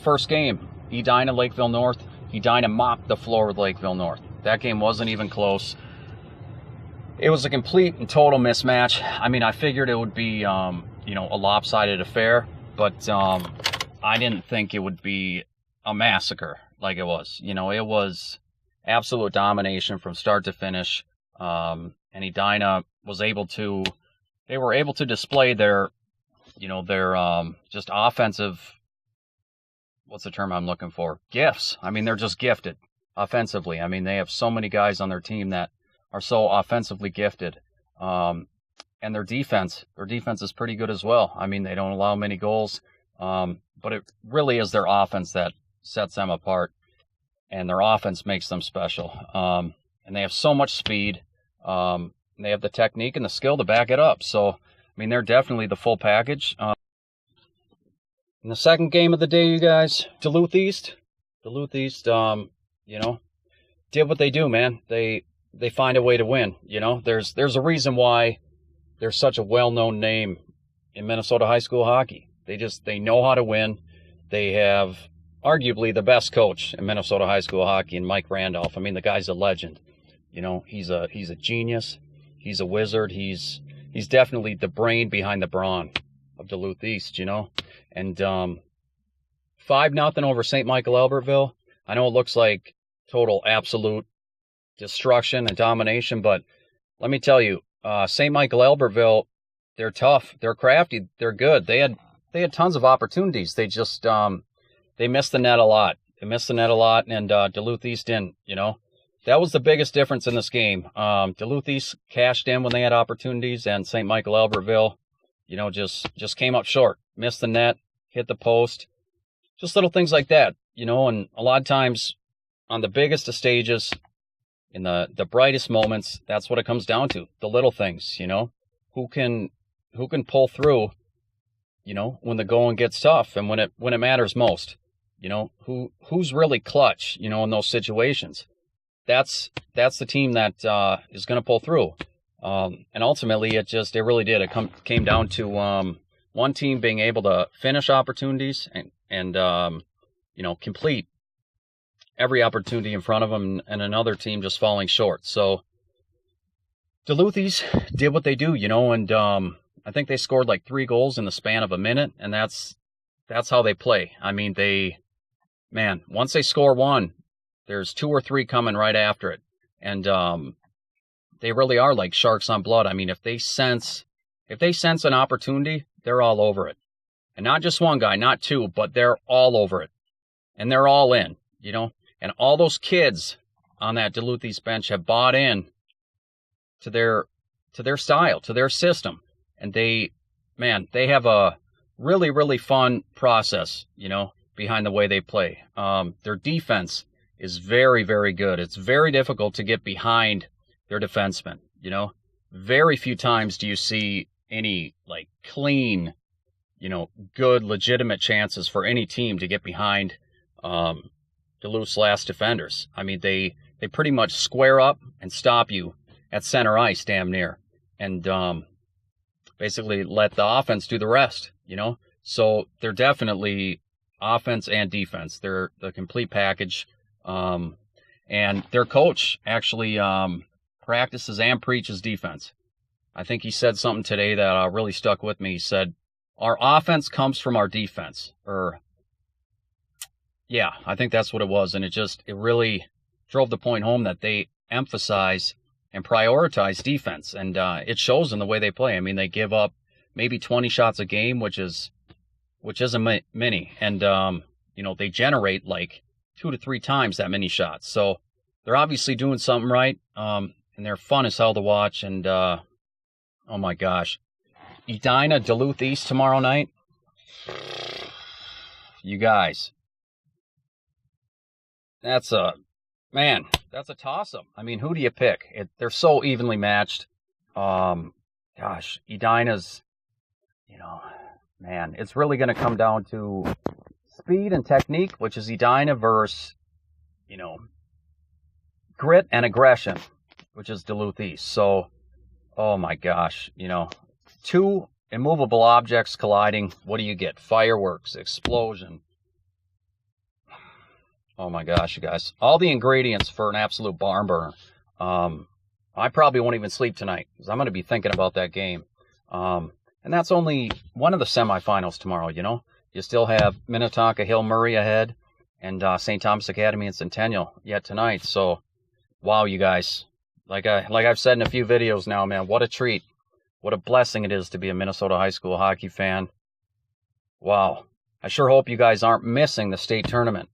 First game, Edina, Lakeville North. Edina mopped the floor with Lakeville North. That game wasn't even close. It was a complete and total mismatch. I mean, I figured it would be, a lopsided affair, but I didn't think it would be a massacre like it was. It was absolute domination from start to finish. And Edina was able to display their just offensive, what's the term I'm looking for? Gifts. I mean, they're just gifted offensively. I mean, they have so many guys on their team that are so offensively gifted. And their defense is pretty good as well. I mean, they don't allow many goals. But it really is their offense that sets them apart. And their offense makes them special. And they have so much speed. And they have the technique and the skill to back it up. So, I mean, they're definitely the full package. In the second game of the day, you guys, Duluth East, did what they do, man. They find a way to win. There's a reason why they're such a well-known name in Minnesota high school hockey. They know how to win. They have arguably the best coach in Minnesota high school hockey in Mike Randolph. I mean, the guy's a legend. He's a genius. He's a wizard. He's definitely the brain behind the brawn of Duluth East, And 5-0 over St. Michael Albertville. I know it looks like total absolute destruction and domination, but let me tell you, St. Michael Albertville, they're tough, they're crafty, they're good. They had tons of opportunities. They just they missed the net a lot. And Duluth East didn't. That was the biggest difference in this game. Duluth East cashed in when they had opportunities, and St. Michael Albertville, just came up short, missed the net, hit the post, just little things like that, and a lot of times on the biggest of stages, in the brightest moments, that's what it comes down to, the little things, who can pull through, when the going gets tough and when it matters most, who's really clutch, in those situations. That's the team that is going to pull through. And ultimately, it really did. It came down to one team being able to finish opportunities and complete every opportunity in front of them, and another team just falling short. So Duluthies did what they do, and I think they scored like 3 goals in the span of a minute, and that's how they play. I mean, once they score one, there's 2 or 3 coming right after it. And they really are like sharks on blood. I mean, if they sense an opportunity, they're all over it. And not just one guy, not 2, but they're all over it. And they're all in, And all those kids on that Duluth East bench have bought in to their style, to their system. And they have a really, really fun process, behind the way they play. Their defense is very, very good. It's very difficult to get behind their defensemen, Very few times do you see any, like, clean, good, legitimate chances for any team to get behind Duluth's last defenders. I mean, they pretty much square up and stop you at center ice damn near, and basically let the offense do the rest, So they're definitely offense and defense. They're the complete package. And their coach actually practices and preaches defense. I think he said something today that really stuck with me. He said, our offense comes from our defense. Yeah, I think that's what it was. And it really drove the point home that they emphasize and prioritize defense. And it shows in the way they play. I mean, they give up maybe 20 shots a game, which isn't many. And, they generate like 2 to 3 times that many shots. So they're obviously doing something right. And they're fun as hell to watch. And, oh my gosh, Edina, Duluth East tomorrow night. You guys, that's a toss-up. I mean, who do you pick? They're so evenly matched. Gosh, Edina's, it's really going to come down to speed and technique, which is Edina, versus, grit and aggression, which is Duluth East. So, oh my gosh, 2 immovable objects colliding. What do you get? Fireworks, explosion, Oh my gosh, you guys. All the ingredients for an absolute barn burner. I probably won't even sleep tonight because I'm going to be thinking about that game. And that's only one of the semifinals tomorrow, you know. You still have Minnetonka Hill Murray ahead and St. Thomas Academy and Centennial yet tonight. So, wow, you guys. Like I've said in a few videos now, man, what a treat. What a blessing it is to be a Minnesota high school hockey fan. Wow. I sure hope you guys aren't missing the state tournament.